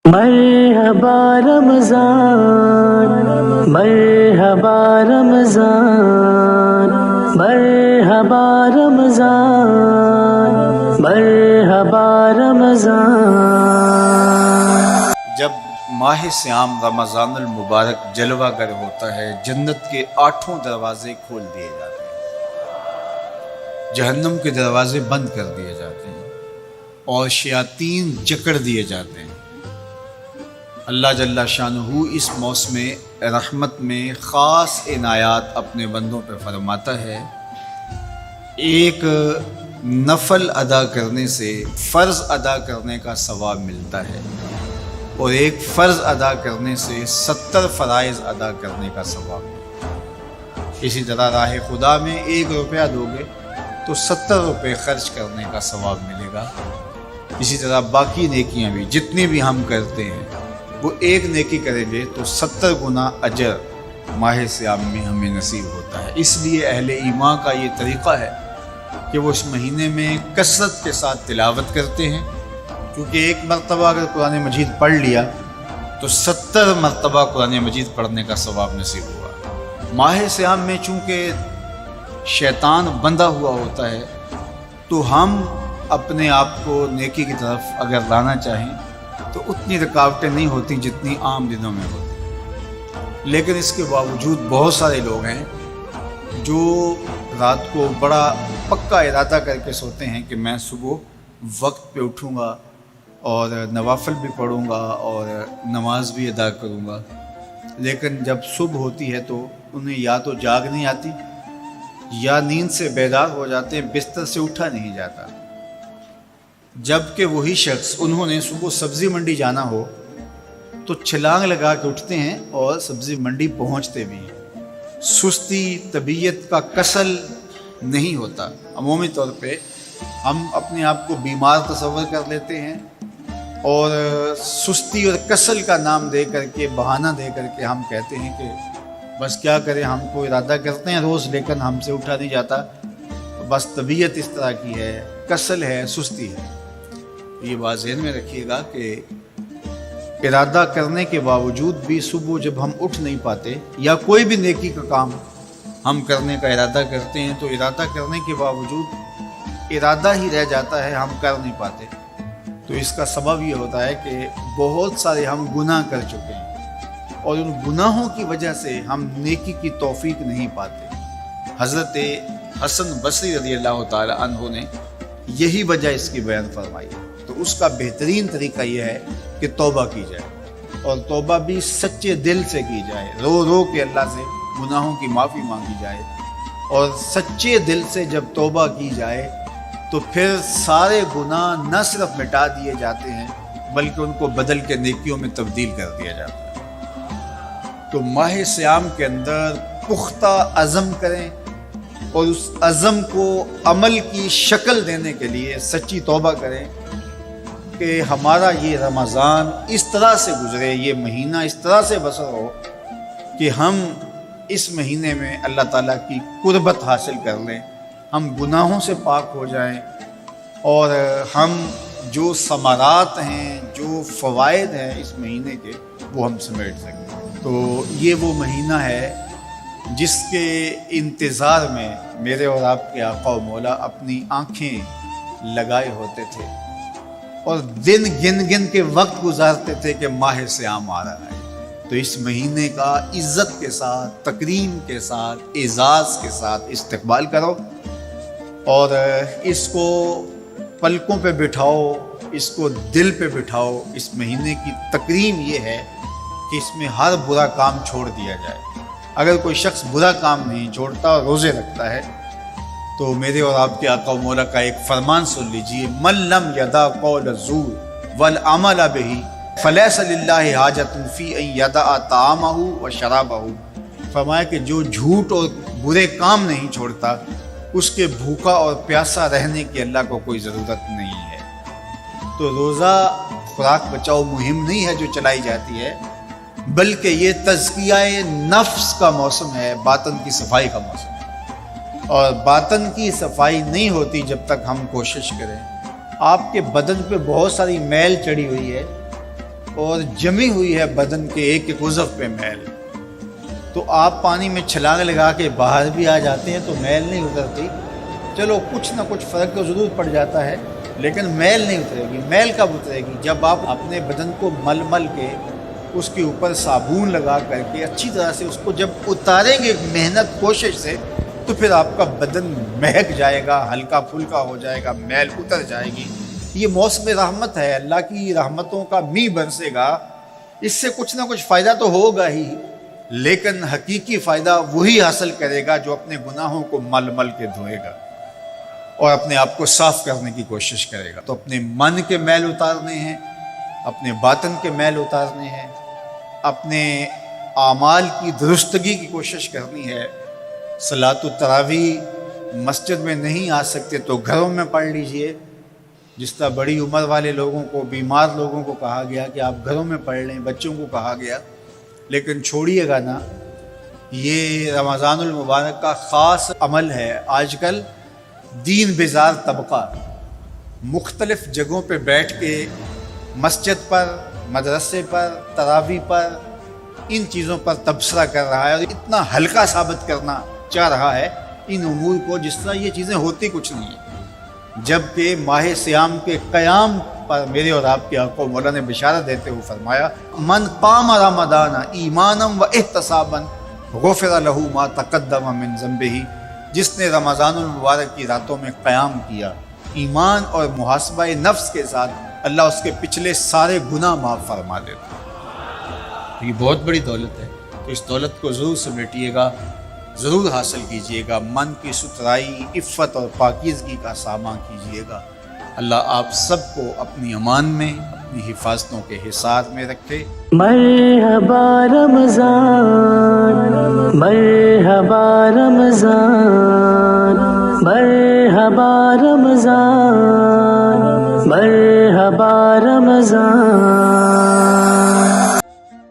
مرحبا رمضان مرحبا رمضان مرحبا رمضان مرحبا رمضان۔ جب ماہ سیام رمضان المبارک جلوہ گر ہوتا ہے، جنت کے 8 دروازے کھول دیے جاتے ہیں، جہنم کے دروازے بند کر دیے جاتے ہیں اور شیاطین جکڑ دیے جاتے ہیں۔ اللہ جل شانہ اس موسم رحمت میں خاص عنایات اپنے بندوں پہ فرماتا ہے۔ ایک نفل ادا کرنے سے فرض ادا کرنے کا ثواب ملتا ہے اور ایک فرض ادا کرنے سے 70 فرائض ادا کرنے کا ثواب ملتا ہے۔ اسی طرح راہ خدا میں 1 روپیہ دو گے تو 70 روپے خرچ کرنے کا ثواب ملے گا۔ اسی طرح باقی نیکیاں بھی جتنی بھی ہم کرتے ہیں، وہ ایک نیکی کریں گے تو 70 گنا اجر ماہ سیام میں ہمیں نصیب ہوتا ہے۔ اس لیے اہل ایمان کا یہ طریقہ ہے کہ وہ اس مہینے میں کثرت کے ساتھ تلاوت کرتے ہیں، کیونکہ ایک مرتبہ اگر قرآن مجید پڑھ لیا تو 70 مرتبہ قرآن مجید پڑھنے کا ثواب نصیب ہوا۔ ماہ سیام میں چونکہ شیطان بندھا ہوا ہوتا ہے، تو ہم اپنے آپ کو نیکی کی طرف اگر لانا چاہیں تو اتنی رکاوٹیں نہیں ہوتی جتنی عام دنوں میں ہوتی، لیکن اس کے باوجود بہت سارے لوگ ہیں جو رات کو بڑا پکا ارادہ کر کے سوتے ہیں کہ میں صبح وقت پہ اٹھوں گا اور نوافل بھی پڑھوں گا اور نماز بھی ادا کروں گا، لیکن جب صبح ہوتی ہے تو انہیں یا تو جاگ نہیں آتی یا نیند سے بیدار ہو جاتے ہیں، بستر سے اٹھا نہیں جاتا۔ جبکہ وہی شخص انہوں نے صبح سبزی منڈی جانا ہو تو چھلانگ لگا کے اٹھتے ہیں اور سبزی منڈی پہنچتے بھی ہیں۔ سستی طبیعت کا کسل نہیں ہوتا۔ عمومی طور پہ ہم اپنے آپ کو بیمار تصور کر لیتے ہیں اور سستی اور کسل کا نام دے کر کے، بہانہ دے کر کے ہم کہتے ہیں کہ بس کیا کریں، ہم کو ارادہ کرتے ہیں روز لیکن ہم سے اٹھا نہیں جاتا، بس طبیعت اس طرح کی ہے، کسل ہے، سستی ہے۔ یہ بات ذہن میں رکھیے گا کہ ارادہ کرنے کے باوجود بھی صبح جب ہم اٹھ نہیں پاتے یا کوئی بھی نیکی کا کام ہم کرنے کا ارادہ کرتے ہیں تو ارادہ کرنے کے باوجود ارادہ ہی رہ جاتا ہے، ہم کر نہیں پاتے، تو اس کا سبب یہ ہوتا ہے کہ بہت سارے ہم گناہ کر چکے ہیں اور ان گناہوں کی وجہ سے ہم نیکی کی توفیق نہیں پاتے۔ حضرت حسن بصری رضی اللہ تعالی عنہ نے یہی وجہ اس کی بیان فرمائی، تو اس کا بہترین طریقہ یہ ہے کہ توبہ کی جائے اور توبہ بھی سچے دل سے کی جائے، رو رو کے اللہ سے گناہوں کی معافی مانگی جائے، اور سچے دل سے جب توبہ کی جائے تو پھر سارے گناہ نہ صرف مٹا دیے جاتے ہیں بلکہ ان کو بدل کے نیکیوں میں تبدیل کر دیا جاتا ہے۔ تو ماہ سیام کے اندر پختہ عزم کریں اور اس عزم کو عمل کی شکل دینے کے لیے سچی توبہ کریں کہ ہمارا یہ رمضان اس طرح سے گزرے، یہ مہینہ اس طرح سے بسر ہو کہ ہم اس مہینے میں اللہ تعالیٰ کی قربت حاصل کر لیں، ہم گناہوں سے پاک ہو جائیں اور ہم جو ثمرات ہیں، جو فوائد ہیں اس مہینے کے، وہ ہم سمیٹ سکیں۔ تو یہ وہ مہینہ ہے جس کے انتظار میں میرے اور آپ کے آقا و مولا اپنی آنکھیں لگائے ہوتے تھے اور دن گن گن کے وقت گزارتے تھے کہ ماہ سیام آ رہا ہے۔ تو اس مہینے کا عزت کے ساتھ، تکریم کے ساتھ، اعزاز کے ساتھ استقبال کرو اور اس کو پلکوں پہ بٹھاؤ، اس کو دل پہ بٹھاؤ۔ اس مہینے کی تکریم یہ ہے کہ اس میں ہر برا کام چھوڑ دیا جائے۔ اگر کوئی شخص برا کام نہیں چھوڑتا اور روزے رکھتا ہے تو میرے اور آپ کے آقا و مولا کا ایک فرمان سن لیجئے، من لم یدع قول الزور والعمل بہ فلیس للہ حاجۃ فی ان یدع طعامہ وشرابہ۔ فرمایا کہ جو جھوٹ اور برے کام نہیں چھوڑتا، اس کے بھوکا اور پیاسا رہنے کی اللہ کو کوئی ضرورت نہیں ہے۔ تو روزہ خوراک بچاؤ مہم نہیں ہے جو چلائی جاتی ہے، بلکہ یہ تزکیہ نفس کا موسم ہے، باطن کی صفائی کا موسم ہے، اور باطن کی صفائی نہیں ہوتی جب تک ہم کوشش کریں۔ آپ کے بدن پہ بہت ساری میل چڑھی ہوئی ہے اور جمی ہوئی ہے بدن کے ایک ایک عضو پہ میل، تو آپ پانی میں چھلانگ لگا کے باہر بھی آ جاتے ہیں تو میل نہیں اترتی، چلو کچھ نہ کچھ فرق تو ضرور پڑ جاتا ہے، لیکن میل نہیں اترے گی۔ میل کب اترے گی؟ جب آپ اپنے بدن کو مل مل کے اس کے اوپر صابن لگا کر کے اچھی طرح سے اس کو جب اتاریں گے محنت کوشش سے، تو پھر آپ کا بدن مہک جائے گا، ہلکا پھلکا ہو جائے گا، میل اتر جائے گی۔ یہ موسم رحمت ہے، اللہ کی رحمتوں کا می برسے گا، اس سے کچھ نہ کچھ فائدہ تو ہوگا ہی، لیکن حقیقی فائدہ وہی حاصل کرے گا جو اپنے گناہوں کو مل مل کے دھوئے گا اور اپنے آپ کو صاف کرنے کی کوشش کرے گا۔ تو اپنے من کے میل اتارنے ہیں، اپنے باطن کے میل اتارنے ہیں، اپنے اعمال کی درستگی کی کوشش کرنی ہے۔ صلاۃ التراویح مسجد میں نہیں آ سکتے تو گھروں میں پڑھ لیجئے، جس طرح بڑی عمر والے لوگوں کو، بیمار لوگوں کو کہا گیا کہ آپ گھروں میں پڑھ لیں، بچوں کو کہا گیا، لیکن چھوڑیے گا نا، یہ رمضان المبارک کا خاص عمل ہے۔ آج کل دین بیزار طبقہ مختلف جگہوں پہ بیٹھ کے مسجد پر، مدرسے پر، تراویح پر، ان چیزوں پر تبصرہ کر رہا ہے اور اتنا ہلکا ثابت کرنا چاہ رہا ہے ان امور کو، جس طرح یہ چیزیں ہوتی کچھ نہیں ہیں، جبکہ ماہ صیام کے قیام پر میرے اور آپ کے آقا مولا نے بشارت دیتے ہوئے فرمایا، من قام رمضان ایمانا و احتسابا غفر له ما تقدم من ذنبہ، جس نے رمضان المبارک کی راتوں میں قیام کیا ایمان اور محاسبہ نفس کے ساتھ، اللہ اس کے پچھلے سارے گناہ معاف فرما دیتا ہے۔ یہ بہت بڑی دولت ہے، تو اس دولت کو ضرور سمیٹیے گا، ضرور حاصل کیجئے گا، من کی ستھرائی، عفت اور پاکیزگی کا سامان کیجئے گا۔ اللہ آپ سب کو اپنی امان میں، اپنی حفاظتوں کے حصار میں رکھے۔ مرحبا رمضان، مرحبا رمضان، مرحبا رمضان، مرحبا رمضان۔